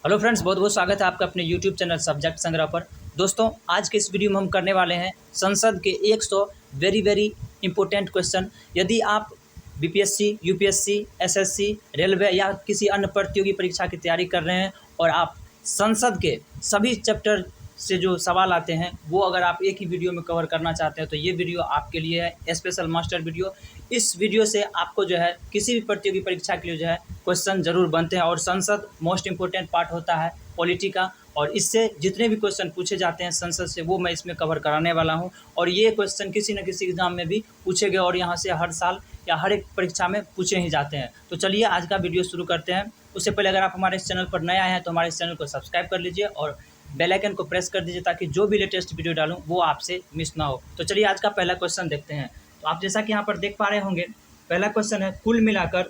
Hello friends, बहुत बहुत स्वागत है आपका अपने यूट्यूब चैनल सब्जेक्ट संग्रह पर। दोस्तों, आज के इस वीडियो में हम करने वाले हैं संसद के 100 वेरी वेरी इंपॉर्टेंट क्वेश्चन। यदि आप बीपीएससी, यूपीएससी, एसएससी, रेलवे या किसी अन्य प्रतियोगी परीक्षा की तैयारी कर रहे हैं और आप संसद के सभी चैप्टर से जो सवाल आते हैं वो अगर आप एक ही वीडियो में कवर करना चाहते हैं तो ये वीडियो आपके लिए है, स्पेशल मास्टर वीडियो। इस वीडियो से आपको जो है किसी भी प्रतियोगी परीक्षा के लिए जो है क्वेश्चन जरूर बनते हैं और संसद मोस्ट इंपोर्टेंट पार्ट होता है पॉलिटी का, और इससे जितने भी क्वेश्चन पूछे जाते हैं संसद से वो मैं इसमें कवर कराने वाला हूं। और ये क्वेश्चन किसी न किसी एग्जाम में भी पूछे गए और यहाँ से हर साल या हर एक परीक्षा में पूछे ही जाते हैं। तो चलिए आज का वीडियो शुरू करते हैं। उससे पहले अगर आप हमारे इस चैनल पर नए आए हैं तो हमारे इस चैनल को सब्सक्राइब कर लीजिए और बेल आइकन को प्रेस कर दीजिए ताकि जो भी लेटेस्ट वीडियो डालूं वो आपसे मिस ना हो। तो चलिए आज का पहला क्वेश्चन देखते हैं। तो आप जैसा कि यहाँ पर देख पा रहे होंगे, पहला क्वेश्चन है कुल मिलाकर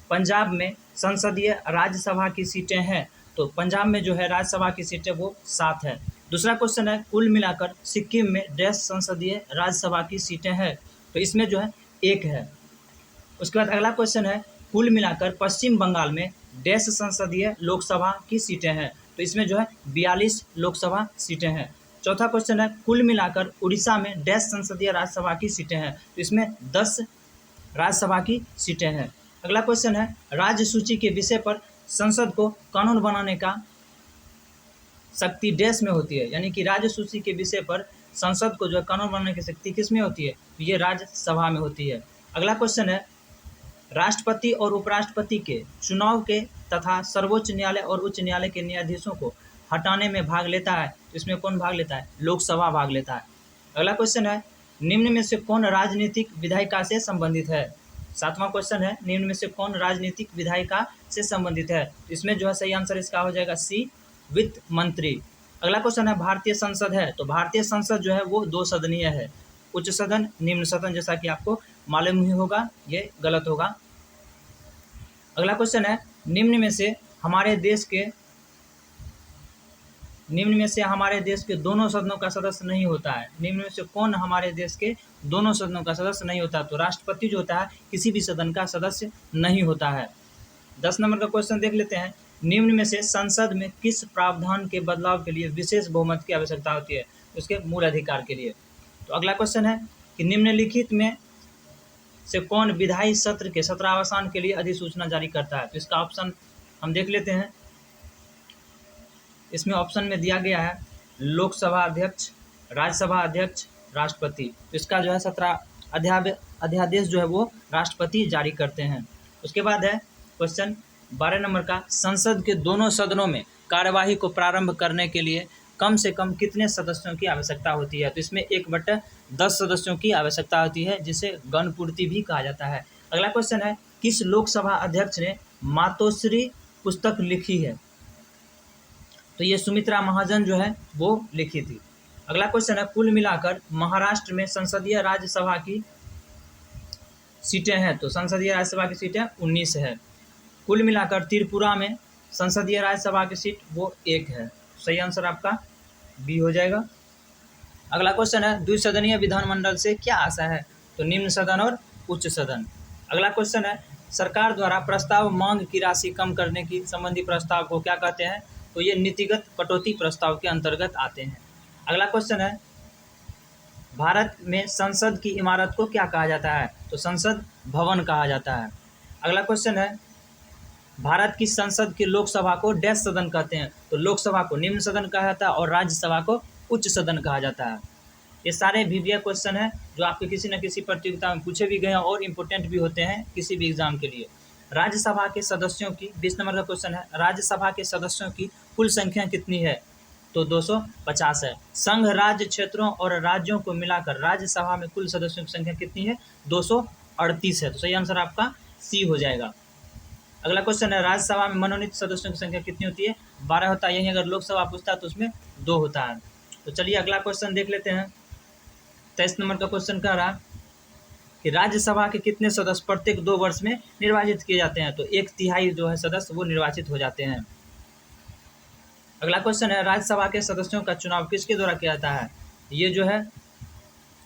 पंजाब में संसदीय राज्यसभा की सीटें हैं। तो पंजाब में जो है राज्यसभा की सीटें वो 7 है। दूसरा क्वेश्चन है कुल मिलाकर सिक्किम में डैश संसदीय राज्यसभा की सीटें हैं। तो इसमें जो है 1 है। उसके बाद अगला क्वेश्चन है कुल मिलाकर पश्चिम बंगाल में डैश संसदीय लोकसभा की सीटें हैं। तो इसमें जो है 42 लोकसभा सीटें हैं। चौथा क्वेश्चन है कुल मिलाकर उड़ीसा में डैश संसदीय राज्यसभा की सीटें हैं। तो इसमें 10 राज्यसभा की सीटें हैं। अगला क्वेश्चन है राज्य सूची के विषय पर संसद को कानून बनाने का शक्ति डैश में होती है, यानी कि राज्य सूची के विषय पर संसद को जो है कानून बनाने की शक्ति किस में होती है, तो ये राज्यसभा में होती है। अगला क्वेश्चन है राष्ट्रपति और उपराष्ट्रपति के चुनाव के तथा सर्वोच्च न्यायालय और उच्च न्यायालय के न्यायाधीशों को हटाने में भाग लेता है। तो इसमें कौन भाग लेता है, लोकसभा भाग लेता है। अगला क्वेश्चन है निम्न में से कौन राजनीतिक विधायिका से संबंधित है। 7वां क्वेश्चन है निम्न में से कौन राजनीतिक विधायिका से संबंधित है। तो इसमें जो है सही आंसर इसका हो जाएगा सी, वित्त मंत्री। अगला क्वेश्चन है भारतीय संसद है। तो भारतीय संसद जो है वो 2 सदनीय है, उच्च सदन, निम्न सदन, जैसा कि आपको मालूम ही होगा, ये गलत होगा। अगला क्वेश्चन है निम्न में से हमारे देश के दोनों सदनों का सदस्य नहीं होता है। निम्न में से कौन हमारे देश के दोनों सदनों का सदस्य नहीं होता। तो राष्ट्रपति जो होता है किसी भी सदन का सदस्य नहीं होता है। 10 नंबर का क्वेश्चन देख लेते हैं निम्न में से संसद में किस प्रावधान के बदलाव के लिए विशेष बहुमत की आवश्यकता होती है, उसके मूल अधिकार के लिए। तो अगला क्वेश्चन है कि निम्नलिखित में से कौन विधायी सत्र के सत्रावसान के लिए अधिसूचना जारी करता है। तो इसका ऑप्शन हम देख लेते हैं। इसमें ऑप्शन में दिया गया है लोकसभा अध्यक्ष, राज्यसभा अध्यक्ष, राष्ट्रपति। तो इसका जो है 17 अध्यादेश जो है वो राष्ट्रपति जारी करते हैं। उसके बाद है क्वेश्चन 12 नंबर का संसद के दोनों सदनों में कार्यवाही को प्रारंभ करने के लिए कम से कम कितने सदस्यों की आवश्यकता होती है। तो इसमें 1/10 सदस्यों की आवश्यकता होती है, जिसे गणपूर्ति भी कहा जाता है। अगला क्वेश्चन है किस लोकसभा अध्यक्ष ने मातोश्री पुस्तक लिखी है। तो ये सुमित्रा महाजन जो है वो लिखी थी। अगला क्वेश्चन है कुल मिलाकर महाराष्ट्र में संसदीय राज्यसभा की सीटें हैं। तो संसदीय राज्यसभा की सीटें 19 है। कुल मिलाकर त्रिपुरा में संसदीय राज्यसभा की सीट वो 1 है। सही आंसर आपका बी हो जाएगा। अगला क्वेश्चन है द्विसदनीय विधानमंडल से क्या आशा है। तो निम्न सदन और उच्च सदन। अगला क्वेश्चन है सरकार द्वारा प्रस्ताव मांग की राशि कम करने की संबंधी प्रस्ताव को क्या कहते हैं। तो ये नीतिगत कटौती प्रस्ताव के अंतर्गत आते हैं। अगला क्वेश्चन है भारत में संसद की इमारत को क्या कहा जाता है। तो संसद भवन कहा जाता है। अगला क्वेश्चन है भारत की संसद की लोकसभा को डैश सदन कहते हैं। तो लोकसभा को निम्न सदन कहा जाता है और राज्यसभा को उच्च सदन कहा जाता है। ये सारे वीवीआई क्वेश्चन हैं जो आपके किसी न किसी प्रतियोगिता में पूछे भी गए हैं और इम्पोर्टेंट भी होते हैं किसी भी एग्जाम के लिए। राज्यसभा के सदस्यों की 20 नंबर का क्वेश्चन है राज्यसभा के सदस्यों की कुल संख्या कितनी है। तो 250 है। संघ राज्य क्षेत्रों और राज्यों को मिलाकर राज्यसभा में कुल सदस्यों की संख्या कितनी है, 238 है। तो सही आंसर आपका सी हो जाएगा। अगला क्वेश्चन है राज्यसभा में मनोनीत सदस्यों की संख्या कितनी होती है, 12 होता है। यही अगर लोकसभा पूछता है तो उसमें 2 होता है। तो चलिए अगला क्वेश्चन देख लेते हैं। 23 नंबर का क्वेश्चन कह रहा है कि राज्यसभा के कितने सदस्य प्रत्येक 2 वर्ष में निर्वाचित किए जाते हैं। तो 1/3 जो है सदस्य वो निर्वाचित हो जाते हैं। अगला क्वेश्चन है राज्यसभा के सदस्यों का चुनाव किसके द्वारा किया जाता है। ये जो है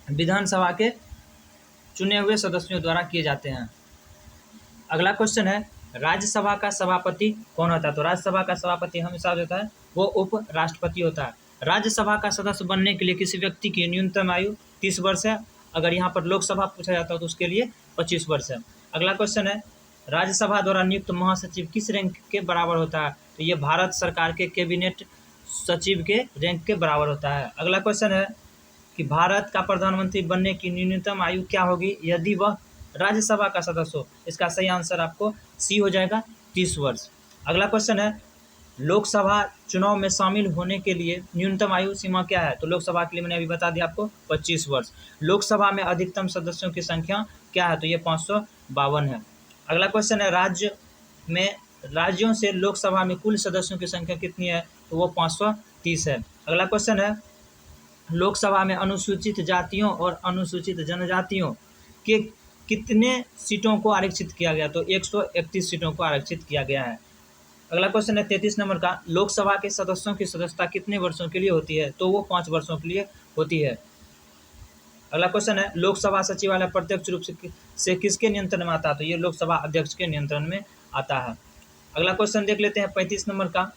विधानसभा के चुने हुए सदस्यों द्वारा किए जाते हैं। अगला क्वेश्चन है राज्यसभा का सभापति कौन होता है? तो राज्यसभा का सभापति हमेशा होता है वो उपराष्ट्रपति होता है। राज्यसभा का सदस्य बनने के लिए किसी व्यक्ति की न्यूनतम आयु 30 वर्ष है। अगर यहाँ पर लोकसभा पूछा जाता है तो उसके लिए 25 वर्ष है। अगला क्वेश्चन है, राज्यसभा द्वारा नियुक्त महासचिव किस रैंक के बराबर होता है? तो ये भारत सरकार के कैबिनेट सचिव के रैंक के बराबर होता है। अगला क्वेश्चन है कि भारत का प्रधानमंत्री बनने की न्यूनतम आयु क्या होगी यदि वह राज्यसभा का सदस्य हो? इसका सही आंसर आपको सी हो जाएगा, 30 वर्ष। अगला क्वेश्चन है, लोकसभा चुनाव में शामिल होने के लिए न्यूनतम आयु सीमा क्या है? तो लोकसभा के लिए मैंने अभी बता दिया आपको 25 वर्ष। लोकसभा में अधिकतम सदस्यों की संख्या क्या है? तो ये 552 है। अगला क्वेश्चन है, राज्यों से लोकसभा में कुल सदस्यों की संख्या कितनी है? तो वो 530 है। अगला क्वेश्चन है, लोकसभा में अनुसूचित जातियों और अनुसूचित जनजातियों के कितने सीटों को आरक्षित किया गया? तो 131 सीटों को आरक्षित किया गया है। अगला क्वेश्चन है 33 नंबर का, लोकसभा के सदस्यों की सदस्यता कितने वर्षों के लिए होती है? तो वो 5 वर्षों के लिए होती है। अगला क्वेश्चन है, लोकसभा सचिवालय प्रत्यक्ष रूप से किसके नियंत्रण में आता है? तो ये लोकसभा अध्यक्ष के नियंत्रण में आता है। अगला क्वेश्चन देख लेते हैं 35 नंबर का।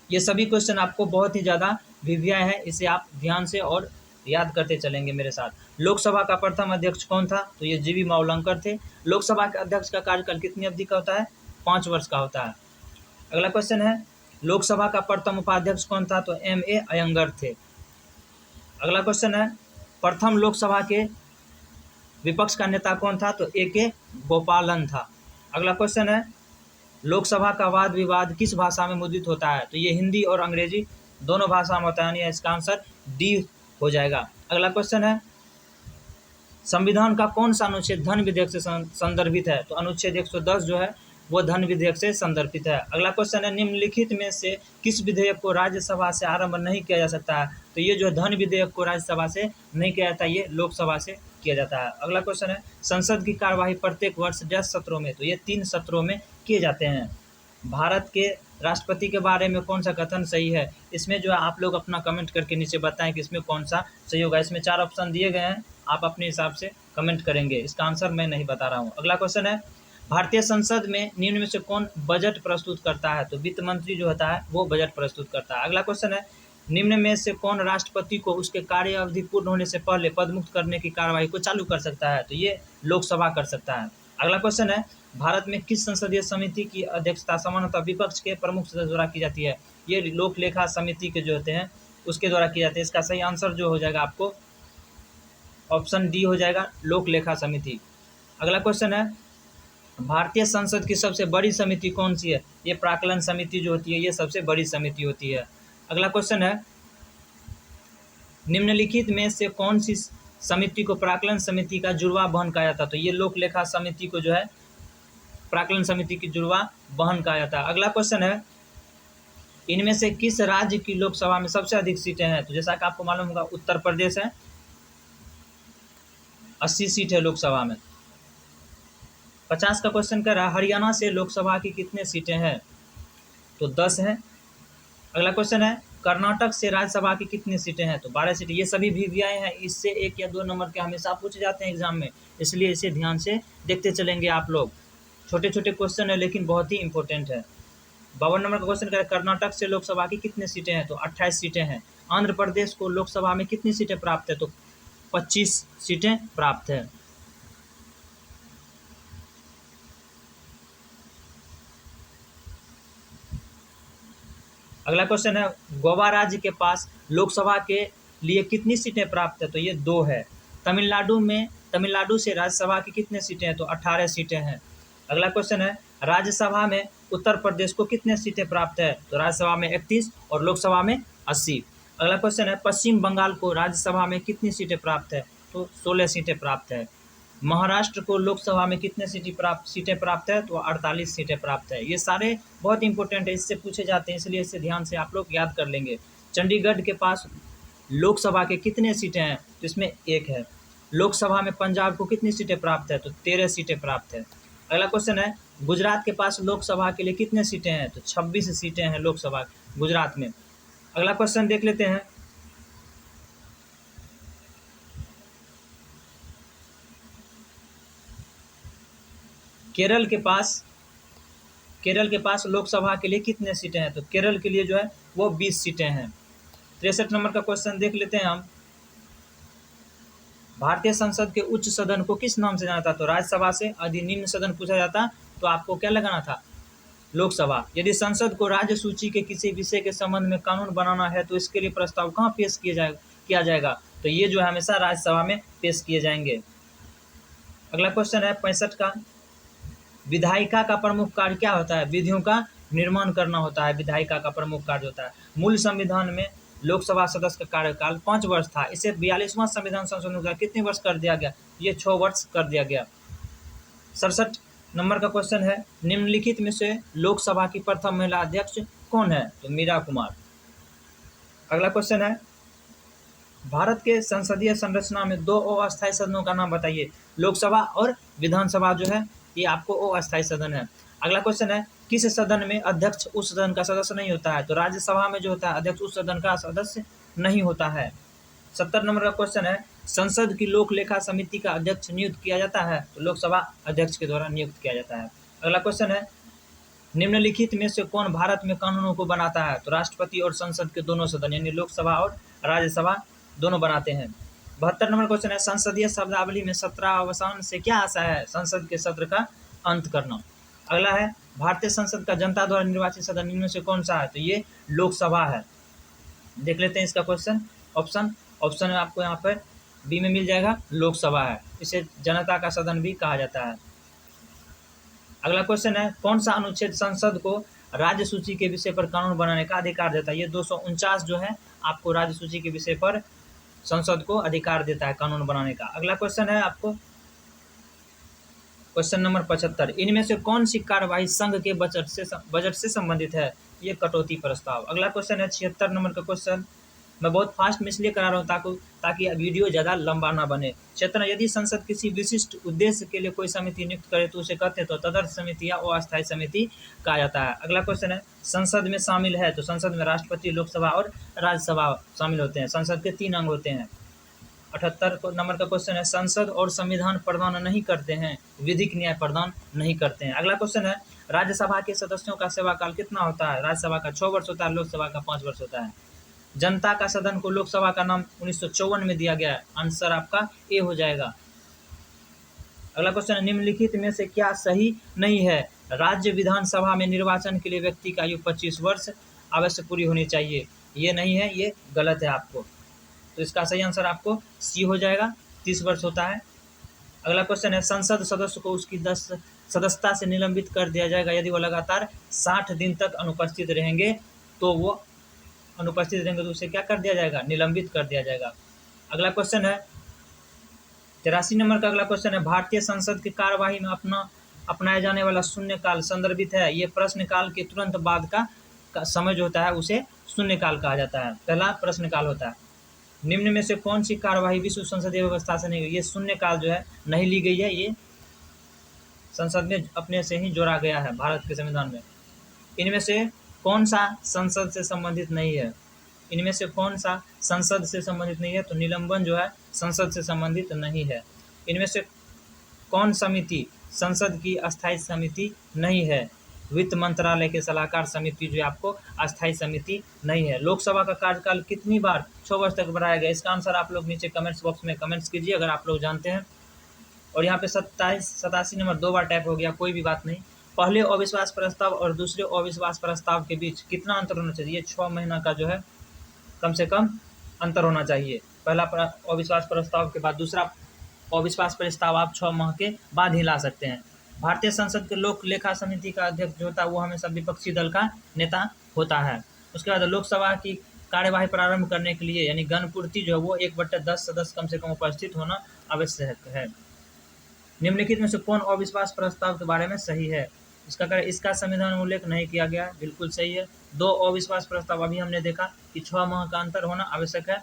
ये सभी क्वेश्चन आपको बहुत ही ज़्यादा वीवीआई है, इसे आप ध्यान से और याद करते चलेंगे मेरे साथ। लोकसभा का प्रथम अध्यक्ष कौन था? तो ये जीवी मावलंकर थे। लोकसभा के अध्यक्ष का कार्यकाल कितनी अवधि का होता है? 5 वर्ष का होता है। अगला क्वेश्चन है, लोकसभा का प्रथम उपाध्यक्ष कौन था? तो M.A. अयंगर थे। अगला क्वेश्चन है, प्रथम लोकसभा के विपक्ष का नेता कौन था? तो A.K. गोपालन था। अगला क्वेश्चन है, लोकसभा का वाद विवाद किस भाषा में मुद्रित होता है? तो ये हिंदी और अंग्रेजी दोनों भाषा में होता है, यानी इसका आंसर डी हो जाएगा। अगला क्वेश्चन है, संविधान का कौन सा अनुच्छेद धन विधेयक से संदर्भित है? तो अनुच्छेद 110 जो है वो धन विधेयक से संदर्भित है। अगला क्वेश्चन है, निम्नलिखित में से किस विधेयक को राज्यसभा से आरंभ नहीं किया जा सकता है? तो ये जो धन विधेयक को राज्यसभा से नहीं किया जाता, ये लोकसभा से किया जाता है। अगला क्वेश्चन है, संसद की कार्यवाही प्रत्येक वर्ष 10 सत्रों में, तो ये 3 सत्रों में किए जाते हैं। भारत के राष्ट्रपति के बारे में कौन सा कथन सही है? इसमें जो है आप लोग अपना कमेंट करके नीचे बताएं कि इसमें कौन सा सही होगा। इसमें 4 ऑप्शन दिए गए हैं, आप अपने हिसाब से कमेंट करेंगे। इसका आंसर मैं नहीं बता रहा हूँ। अगला क्वेश्चन है, भारतीय संसद में निम्न में से कौन बजट प्रस्तुत करता है? तो वित्त मंत्री जो होता है वो बजट प्रस्तुत करता है। अगला क्वेश्चन है, निम्न में से कौन राष्ट्रपति को उसके कार्य अवधि पूर्ण होने से पहले पदमुक्त करने की कार्यवाही को चालू कर सकता है? तो ये लोकसभा कर सकता है। अगला क्वेश्चन है, भारत में किस संसदीय समिति की अध्यक्षता सामान्यतः विपक्ष के प्रमुख सदस्य द्वारा की जाती है? ये लोक लेखा समिति के जो होते हैं उसके द्वारा की जाती है। इसका सही आंसर जो हो जाएगा आपको ऑप्शन डी हो जाएगा, लोक लेखा समिति। अगला क्वेश्चन है, भारतीय संसद की सबसे बड़ी समिति कौन सी है? ये प्राक्कलन समिति जो होती है ये सबसे बड़ी समिति होती है। अगला क्वेश्चन है, निम्नलिखित में से कौन सी समिति को प्राक्कलन समिति का जुड़वा बहन कहा जाता? तो ये लोक लेखा समिति को जो है प्राक्कलन समिति की जुड़वा बहन कहा जाता है। अगला क्वेश्चन है, इनमें से किस राज्य की लोकसभा में सबसे अधिक सीटें हैं? तो जैसा कि आपको मालूम होगा उत्तर प्रदेश है, 80 सीट है लोकसभा में। 50 का क्वेश्चन कर रहा है, हरियाणा से लोकसभा की कितने सीटें हैं? तो 10 हैं। अगला क्वेश्चन है, कर्नाटक से राज्यसभा की कितनी सीटें हैं? तो 12 सीटें। ये सभी वीवीआई हैं, इससे 1 या 2 नंबर के हमेशा पूछे जाते हैं एग्जाम में, इसलिए इसे ध्यान से देखते चलेंगे आप लोग। छोटे छोटे क्वेश्चन है लेकिन बहुत ही इंपॉर्टेंट है। 52 नंबर का क्वेश्चन करें, कर्नाटक से लोकसभा की कितनी सीटें हैं? तो 28 सीटें हैं। आंध्र प्रदेश को लोकसभा में कितनी सीटें प्राप्त है? तो 25 सीटें प्राप्त है। अगला क्वेश्चन है, गोवा राज्य के पास लोकसभा के लिए कितनी सीटें प्राप्त है? तो ये 2 है। तमिलनाडु से राज्यसभा की कितने सीटें हैं? तो 18 सीटें हैं। अगला क्वेश्चन है, राज्यसभा में उत्तर प्रदेश को कितने सीटें प्राप्त है? तो राज्यसभा में 31 और लोकसभा में 80। अगला क्वेश्चन है, पश्चिम बंगाल को राज्यसभा में कितनी सीटें प्राप्त है? तो 16 सीटें प्राप्त है। महाराष्ट्र को लोकसभा में कितने सीटें प्राप्त है? तो 48 सीटें प्राप्त है। ये सारे बहुत इंपॉर्टेंट है, इससे पूछे जाते हैं, इसलिए इसे ध्यान से आप लोग याद कर लेंगे। चंडीगढ़ के पास लोकसभा के कितने सीटें हैं? तो इसमें 1 है। लोकसभा में पंजाब को कितनी सीटें प्राप्त है? तो 13 सीटें प्राप्त है। अगला क्वेश्चन है, गुजरात के पास लोकसभा के लिए कितने सीटें हैं? तो 26 सीटें हैं लोकसभा गुजरात में। अगला क्वेश्चन देख लेते हैं, केरल के पास लोकसभा के लिए कितने सीटें हैं? तो केरल के लिए जो है वो 20 सीटें हैं। 63 नंबर का क्वेश्चन देख लेते हैं हम। भारतीय संसद के उच्च सदन को किस नाम से जाना था? तो राज्यसभा से। यदि निम्न सदन पूछा जाता तो आपको क्या लगाना था? लोकसभा। यदि संसद को राज्य सूची के किसी विषय के संबंध में कानून बनाना है तो इसके लिए प्रस्ताव कहाँ पेश किया जाएगा? तो ये जो है हमेशा राज्यसभा में पेश किए जाएंगे। अगला क्वेश्चन है 65 का। विधायिका का प्रमुख कार्य क्या होता है? विधियों का निर्माण करना होता है विधायिका का प्रमुख कार्य होता है। मूल संविधान में लोकसभा सदस्य का कार्यकाल 5 वर्ष था। इसे 42वां संविधान संशोधन का कितने वर्ष कर दिया गया? ये 6 वर्ष कर दिया गया। 67 नंबर का क्वेश्चन है निम्नलिखित में से लोकसभा की प्रथम महिला अध्यक्ष कौन है? तो मीरा कुमार। अगला क्वेश्चन है भारत के संसदीय संरचना में 2 अस्थायी सदनों का नाम बताइए। लोकसभा और विधानसभा जो है ये आपको अस्थायी सदन है। अगला क्वेश्चन है किस सदन में अध्यक्ष उस सदन का सदस्य नहीं होता है? तो राज्यसभा में जो होता है अध्यक्ष उस सदन का सदस्य नहीं होता है। 70 नंबर का क्वेश्चन है संसद की लोक लेखा समिति का अध्यक्ष नियुक्त किया जाता है? तो लोकसभा अध्यक्ष के द्वारा नियुक्त किया जाता है। अगला क्वेश्चन है निम्नलिखित में से कौन भारत में कानूनों को बनाता है? तो राष्ट्रपति और संसद के दोनों सदन यानी लोकसभा और राज्यसभा दोनों बनाते हैं। 72 नंबर क्वेश्चन है संसदीय शब्दावली में सत्रावसान से क्या आशा है? संसद के सत्र का अंत करना। अगला है भारतीय संसद का जनता द्वारा निर्वाचित सदन इनमें से कौन सा है? तो ये लोकसभा है। देख लेते हैं इसका क्वेश्चन। ऑप्शन आपको यहाँ पर बी में मिल जाएगा, लोकसभा है। इसे जनता का सदन भी कहा जाता है। अगला क्वेश्चन है कौन सा अनुच्छेद संसद को राज्य सूची के विषय पर कानून बनाने का अधिकार देता है? ये 249 जो है आपको राज्य सूची के विषय पर संसद को अधिकार देता है कानून बनाने का। अगला क्वेश्चन है आपको क्वेश्चन नंबर 75 इनमें से कौन सी कार्यवाही संघ के बजट से संबंधित है? ये कटौती प्रस्ताव। अगला क्वेश्चन है 76 नंबर का क्वेश्चन। मैं बहुत फास्ट में इसलिए करा रहा हूँ ताकि वीडियो ज़्यादा लंबा ना बने। 76 यदि संसद किसी विशिष्ट उद्देश्य के लिए कोई समिति नियुक्त करे तो उसे कहते हैं तो तदर्थ समिति या अस्थायी समिति कहा जाता है। अगला क्वेश्चन है संसद में शामिल है? तो संसद में राष्ट्रपति, लोकसभा और राज्यसभा शामिल होते हैं। संसद के 3 अंग होते हैं। 78 नंबर का क्वेश्चन है संसद और संविधान प्रदान नहीं करते हैं, विधिक न्याय प्रदान नहीं करते हैं। अगला क्वेश्चन है राज्यसभा के सदस्यों का सेवा काल कितना होता है? राज्यसभा का 6 वर्ष होता है, लोकसभा का 5 वर्ष होता है। जनता का सदन को लोकसभा का नाम 1954 में दिया गया है। आंसर आपका ए हो जाएगा। अगला क्वेश्चन है निम्नलिखित में से क्या सही नहीं है? राज्य विधानसभा में निर्वाचन के लिए व्यक्ति की आयु 25 वर्ष अवश्य पूरी होनी चाहिए। ये नहीं है, ये गलत है आपको। तो इसका सही आंसर आपको सी हो जाएगा, 30 वर्ष होता है। अगला क्वेश्चन है संसद सदस्य को उसकी 10 सदस्यता से निलंबित कर दिया जाएगा यदि वो लगातार 60 दिन तक अनुपस्थित रहेंगे तो उसे क्या कर दिया जाएगा? निलंबित कर दिया जाएगा। अगला क्वेश्चन है 83 नंबर का अगला क्वेश्चन है भारतीय संसद की कार्यवाही में अपनाया जाने वाला शून्यकाल संदर्भित है। ये प्रश्नकाल के तुरंत बाद का समय जो होता है उसे शून्यकाल कहा जाता है। पहला प्रश्नकाल होता है। निम्न में से कौन सी कार्यवाही विश्व संसदीय व्यवस्था से नहीं हुई? ये शून्यकाल जो है नहीं ली गई है, ये संसद में अपने से ही जोड़ा गया है भारत के संविधान में। इनमें से कौन सा संसद से संबंधित नहीं है? इनमें से कौन सा संसद से संबंधित नहीं है? तो निलंबन जो है संसद से संबंधित नहीं है। इनमें से कौन समिति संसद की अस्थायी समिति नहीं है? वित्त मंत्रालय के सलाहकार समिति जो आपको अस्थायी समिति नहीं है। लोकसभा का कार्यकाल कितनी बार 6 वर्ष तक बढ़ाया गया? इसका आंसर आप लोग नीचे कमेंट्स बॉक्स में कमेंट्स कीजिए अगर आप लोग जानते हैं। और यहाँ पे 87 नंबर 2 बार टाइप हो गया, कोई भी बात नहीं। पहले अविश्वास प्रस्ताव और दूसरे अविश्वास प्रस्ताव के बीच कितना अंतर होना चाहिए? 6 महीना का जो है कम से कम अंतर होना चाहिए। पहला अविश्वास प्रस्ताव के बाद दूसरा अविश्वास प्रस्ताव आप 6 माह के बाद ही ला सकते हैं। भारतीय संसद के लोक लेखा समिति का अध्यक्ष जो होता है वो हमेशा विपक्षी दल का नेता होता है। उसके बाद लोकसभा की कार्यवाही प्रारंभ करने के लिए यानी गणपूर्ति जो है वो 1/10 सदस्य कम से कम उपस्थित होना आवश्यक है। निम्नलिखित में से कौन अविश्वास प्रस्ताव के बारे में सही है? इसका संविधान में उल्लेख नहीं किया गया, बिल्कुल सही है। 2 अविश्वास प्रस्ताव अभी हमने देखा कि 6 माह का अंतर होना आवश्यक है,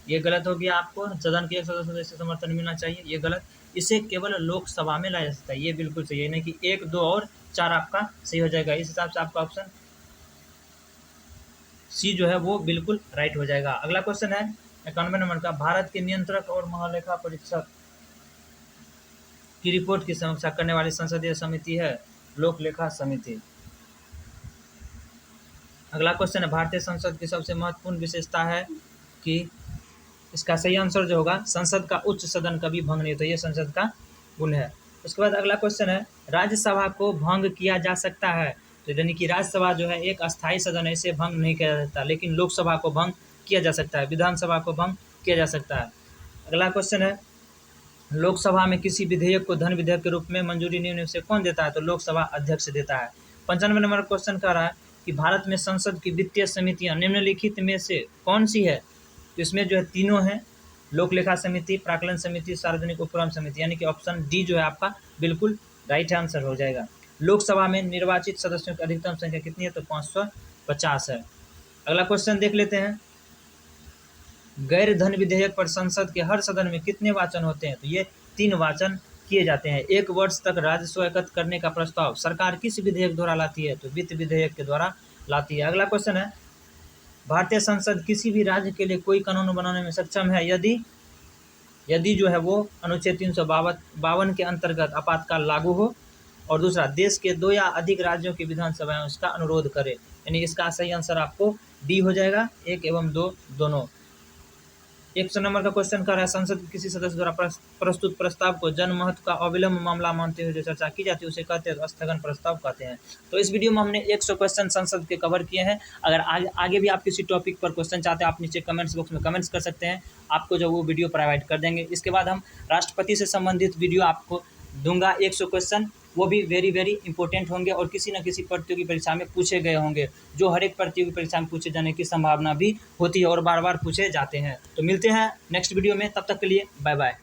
ये गलत हो गया। आपको सदन के एक सदस्य से समर्थन मिलना चाहिए, ये गलत। इसे केवल लोकसभा में लाया जा सकता है, ये बिल्कुल सही है। नहीं कि 1, 2 और 4 आपका सही हो जाएगा। इस हिसाब से आपका ऑप्शन सी जो है वो बिल्कुल राइट हो जाएगा। अगला क्वेश्चन है 91 नंबर का भारत के नियंत्रक और महालेखा परीक्षक की रिपोर्ट की समीक्षा करने वाली संसदीय समिति है लोक लेखा समिति। अगला क्वेश्चन है, भारतीय संसद की सबसे महत्वपूर्ण विशेषता है कि इसका सही आंसर जो होगा, संसद का उच्च सदन कभी भंग नहीं होता, ये संसद का गुण है। उसके बाद अगला क्वेश्चन है, राज्यसभा को भंग किया जा सकता है। तो यानी कि राज्यसभा जो है एक अस्थायी सदन है, इसे भंग नहीं किया जा सकता, लेकिन लोकसभा को भंग किया जा सकता है, विधानसभा को भंग किया जा सकता है। अगला क्वेश्चन है, लोकसभा में किसी विधेयक को धन विधेयक के रूप में मंजूरी निम्न से कौन देता है? तो लोकसभा अध्यक्ष देता है। 95 नंबर क्वेश्चन कह रहा है कि भारत में संसद की वित्तीय समितियां निम्नलिखित में से कौन सी है? तो इसमें जो है तीनों हैं, लोक लेखा समिति, प्राक्कलन समिति, सार्वजनिक उपक्रम समिति, यानी कि ऑप्शन डी जो है आपका बिल्कुल राइट आंसर हो जाएगा। लोकसभा में निर्वाचित सदस्यों की अधिकतम संख्या कितनी है? तो 550 है। अगला क्वेश्चन देख लेते हैं, गैर धन विधेयक पर संसद के हर सदन में कितने वाचन होते हैं? तो ये 3 वाचन किए जाते हैं। 1 वर्ष तक राजस्व एकत्र करने का प्रस्ताव सरकार किस विधेयक द्वारा लाती है? तो वित्त विधेयक के द्वारा लाती है। अगला क्वेश्चन है, भारतीय संसद किसी भी राज्य के लिए कोई कानून बनाने में सक्षम है यदि जो है वो अनुच्छेद 352 के अंतर्गत आपातकाल लागू हो, और दूसरा देश के 2 या अधिक राज्यों की विधानसभाएं उसका अनुरोध करे। यानी इसका सही आंसर आपको डी हो जाएगा, 1 एवं 2 दोनों। 100 नंबर का क्वेश्चन कर रहा है, संसद के किसी सदस्य द्वारा प्रस्तुत प्रस्ताव को जन महत्व का अविलंब मामला मानते हुए जो चर्चा की जाती है उसे कहते हैं स्थगन प्रस्ताव कहते हैं। तो इस वीडियो में हमने 100 क्वेश्चन संसद के कवर किए हैं। अगर आगे भी आप किसी टॉपिक पर क्वेश्चन चाहते हैं, आप नीचे कमेंट्स बॉक्स में कमेंट्स कर सकते हैं, आपको जो वो वीडियो प्रोवाइड कर देंगे। इसके बाद हम राष्ट्रपति से संबंधित वीडियो आपको दूंगा, 100 क्वेश्चन, वो भी वेरी इंपॉर्टेंट होंगे और किसी न किसी प्रतियोगी परीक्षा में पूछे गए होंगे, जो हर एक प्रतियोगी परीक्षा में पूछे जाने की संभावना भी होती है और बार बार पूछे जाते हैं। तो मिलते हैं नेक्स्ट वीडियो में, तब तक के लिए बाय बाय।